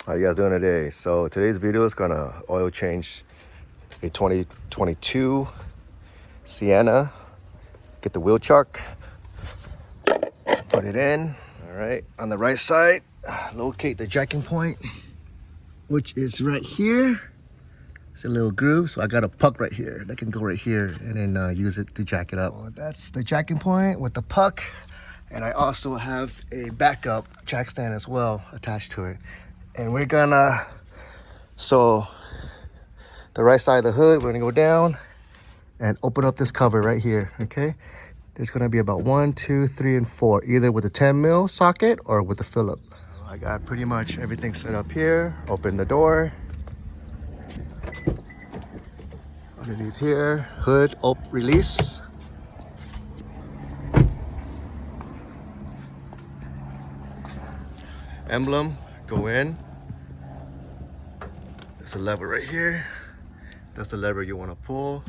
How you guys doing today? So today's video is gonna oil change a 2022 Sienna. Get the wheel chuck, put it in. All right, on the right side, locate the jacking point, which is right here. It's a little groove, so I got a puck right here that can go right here and then use it to jack it up. So that's the jacking point with the puck, and I also have a backup jack stand as well attached to it. And we're gonna, so the right side of the hood, we're gonna go down and open up this cover right here, okay? There's gonna be about 1, 2, 3, and 4, either with a 10 mil socket or with the Phillip. I got pretty much everything set up here. Open the door. Underneath here, hood, release. Emblem, go in. There's a lever right here. That's the lever you want to pull.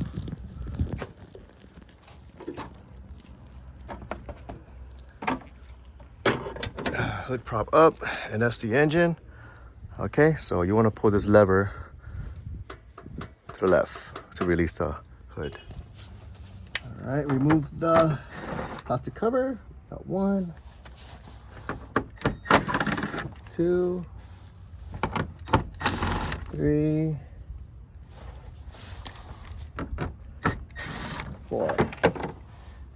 Hood prop up, and that's the engine. Okay, so you want to pull this lever to the left to release the hood. All right, remove the plastic cover. Got 1, 2, 3, 4,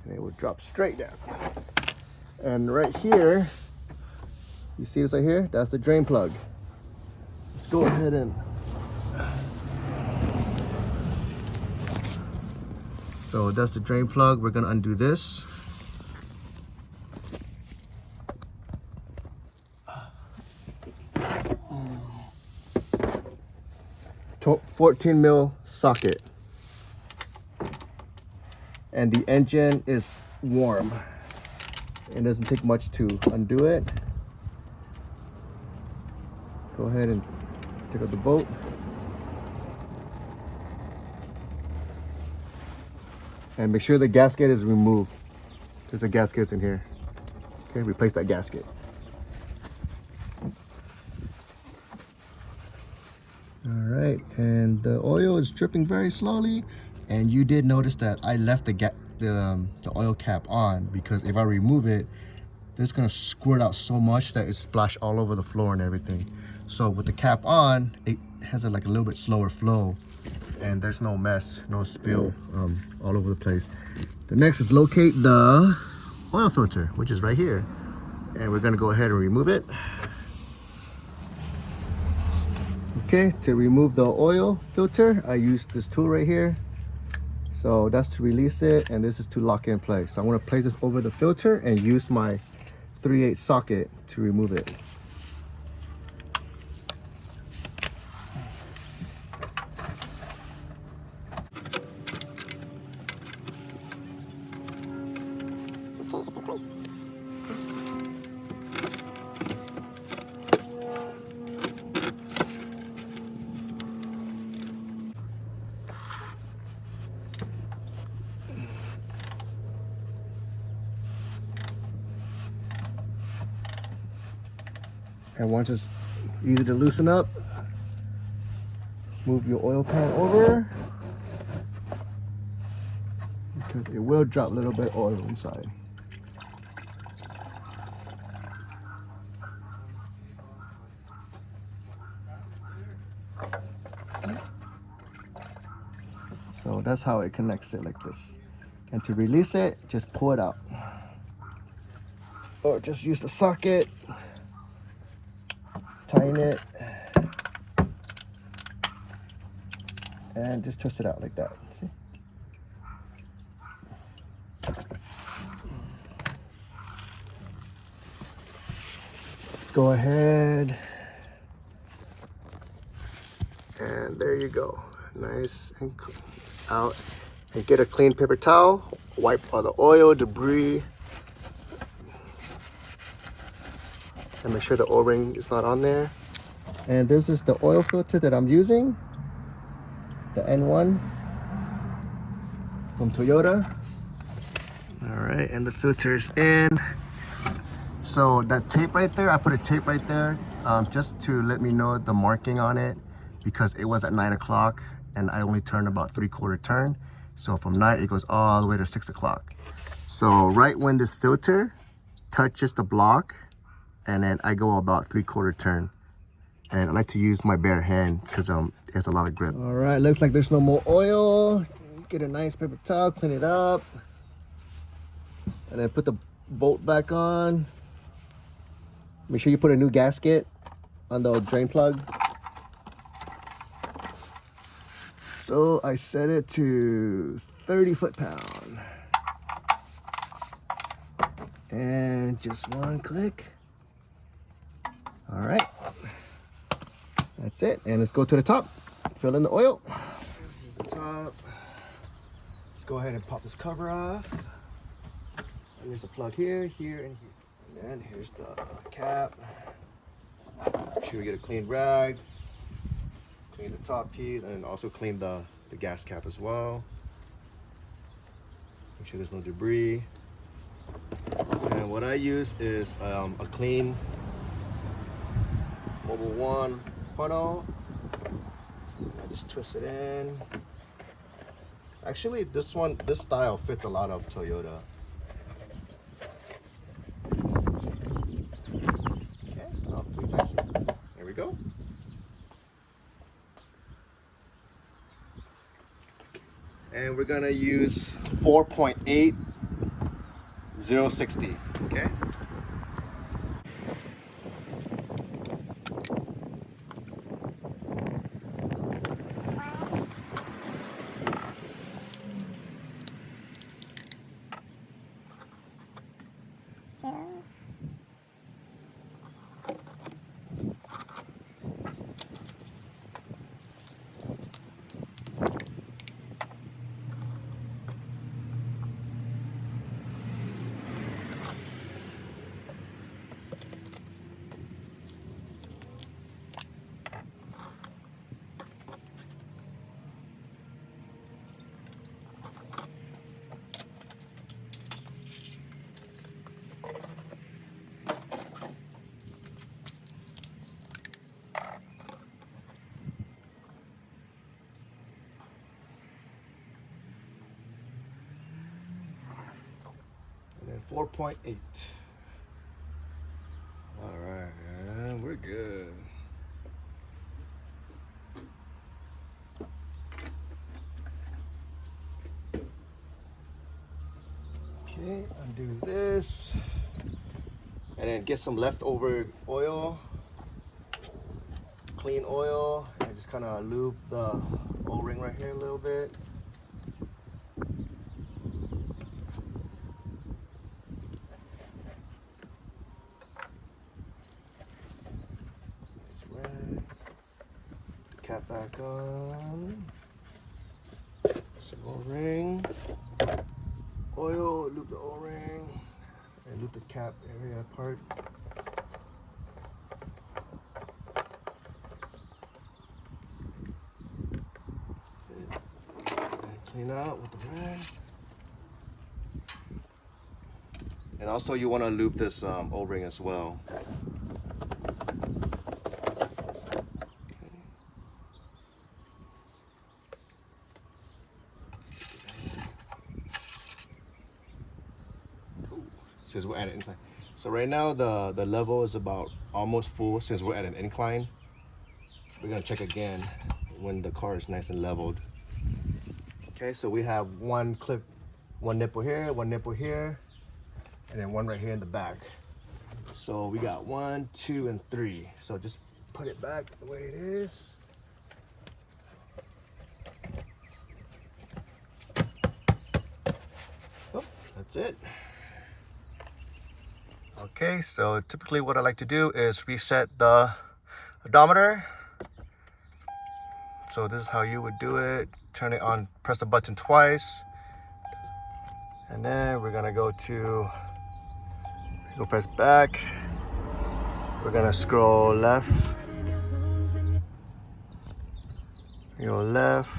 and it will drop straight down. And right here, you see this right here? That's the drain plug. Let's go ahead and, so that's the drain plug. We're gonna undo this. 14 mil socket, and the engine is warm. It doesn't take much to undo it. Go ahead and take out the bolt. And make sure the gasket is removed. There's a gasket in here. Okay, replace that gasket. All right, and the oil is dripping very slowly. And you did notice that I left the oil cap on, because if I remove it, it's gonna squirt out so much that it splashed all over the floor and everything. So with the cap on, it has a little bit slower flow, and there's no mess, no spill all over the place. The next is locate the oil filter, which is right here, and we're gonna go ahead and remove it. Okay, to remove the oil filter, I use this tool right here. So that's to release it, and this is to lock it in place. So I'm gonna place this over the filter and use my 3/8 socket to remove it. And once it's easy to loosen up, move your oil pan over, because it will drop a little bit of oil inside. So that's how it connects it, like this. And to release it, just pull it out. Or just use the socket, tighten it, and just twist it out like that. See? Let's go ahead, and there you go. Nice and out. And get a clean paper towel, wipe all the oil, debris, and make sure the O-ring is not on there. And this is the oil filter that I'm using, the N1 from Toyota. All right, and the filter's in. So that tape right there, I put a tape right there just to let me know the marking on it, because it was at 9 o'clock and I only turned about 3/4 turn. So from 9 it goes all the way to 6 o'clock. So right when this filter touches the block, and then I go about 3/4 turn. And I like to use my bare hand because it has a lot of grip. All right, looks like there's no more oil. Get a nice paper towel, clean it up, and then put the bolt back on. Make sure you put a new gasket on the drain plug. So I set it to 30 foot-pound. And just one click. All right. That's it. And let's go to the top. Fill in the oil. Here's the top. Let's go ahead and pop this cover off. And there's a plug here, here, and here. And then here's the cap. Make sure we get a clean rag. Clean the top piece, and also clean the gas cap as well. Make sure there's no debris. And what I use is a clean Mobil 1 funnel. I just twist it in. Actually, this style fits a lot of Toyota. Okay, I'll 3 times. There we go. And we're gonna use 4.8 060. Okay. And 4.8. All right, and we're good. Okay, undo this, and then get some leftover oil, clean oil, and just kind of lube the O-ring right here a little bit. Cap back on. Some O-ring. Oil, loop the O-ring, and loop the cap area apart. And clean out with the rag. And also you want to loop this O-ring as well. Since we're at an incline. So right now the level is about almost full since we're at an incline. We're gonna check again when the car is nice and leveled. Okay, so we have one nipple here, and then one right here in the back. So we got 1, 2, and 3. So just put it back the way it is. Oh, that's it. Okay, so typically what I like to do is reset the odometer. So this is how you would do it. Turn it on, press the button twice. And then we're gonna go press back. We're gonna scroll left. Go left.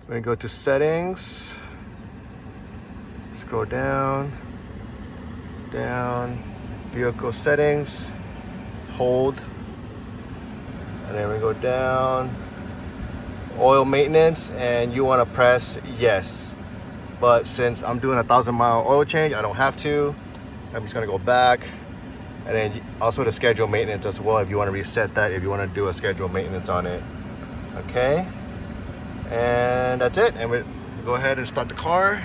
We're gonna go to settings. Scroll down, vehicle settings, hold, and then we go down, oil maintenance, and you want to press yes. But since I'm doing a 1,000-mile oil change, I don't have to. I'm just gonna go back, and then also the schedule maintenance as well if you want to reset that, if you want to do a schedule maintenance on it. Okay, and that's it. And we go ahead and start the car,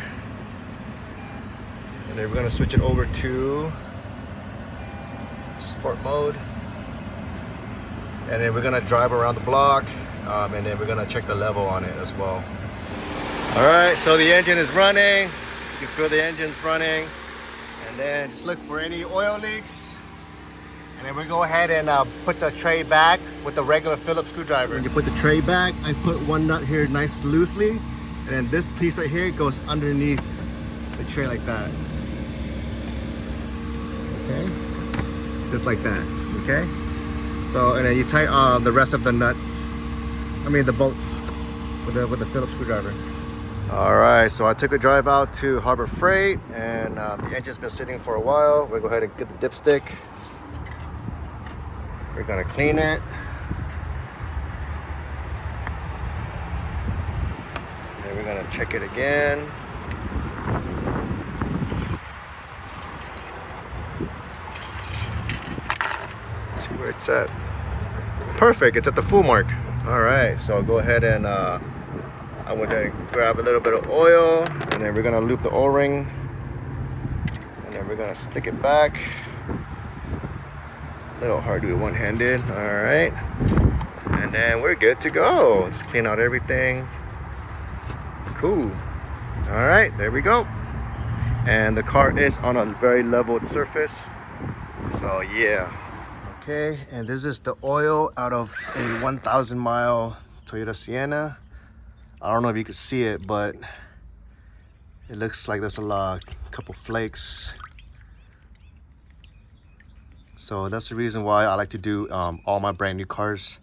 and then we're gonna switch it over to sport mode, and then we're gonna drive around the block, and then we're gonna check the level on it as well. All right, so the engine is running. You can feel the engine's running. And then just look for any oil leaks. And then we go ahead and put the tray back with the regular Phillips screwdriver. When you put the tray back, I put one nut here nice loosely. And then this piece right here goes underneath the tray like that. Okay? Just like that, okay? So, and then you tighten the rest of the nuts. The bolts with the Phillips screwdriver. All right, so I took a drive out to Harbor Freight, and the engine's been sitting for a while. We'll go ahead and get the dipstick. We're gonna clean it. And we're gonna check it again. Let's see where it's at. Perfect, it's at the full mark. All right, so I'll go ahead and I'm gonna grab a little bit of oil, and then we're gonna loop the O-ring, and then we're gonna stick it back. A little hard to do it one-handed. All right, and then we're good to go. Just clean out everything. Cool. All right, there we go. And the car is on a very leveled surface, so yeah. Okay, and this is the oil out of a 1,000-mile Toyota Sienna. I don't know if you can see it, but it looks like there's a couple flakes. So that's the reason why I like to do all my brand new cars.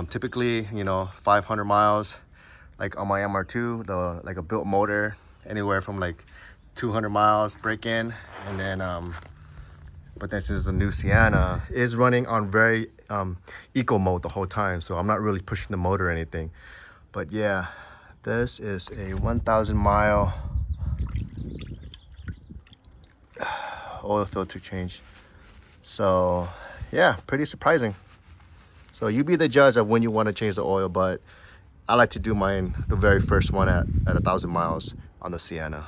Typically, 500 miles, like on my MR2, like a built motor, anywhere from like 200 miles break in, and then but this is the new Sienna is running on very eco mode the whole time, so I'm not really pushing the motor or anything. But yeah, this is a 1,000-mile oil filter change. So yeah, pretty surprising. So you be the judge of when you want to change the oil, but I like to do mine, the very first one at 1,000 miles on the Sienna.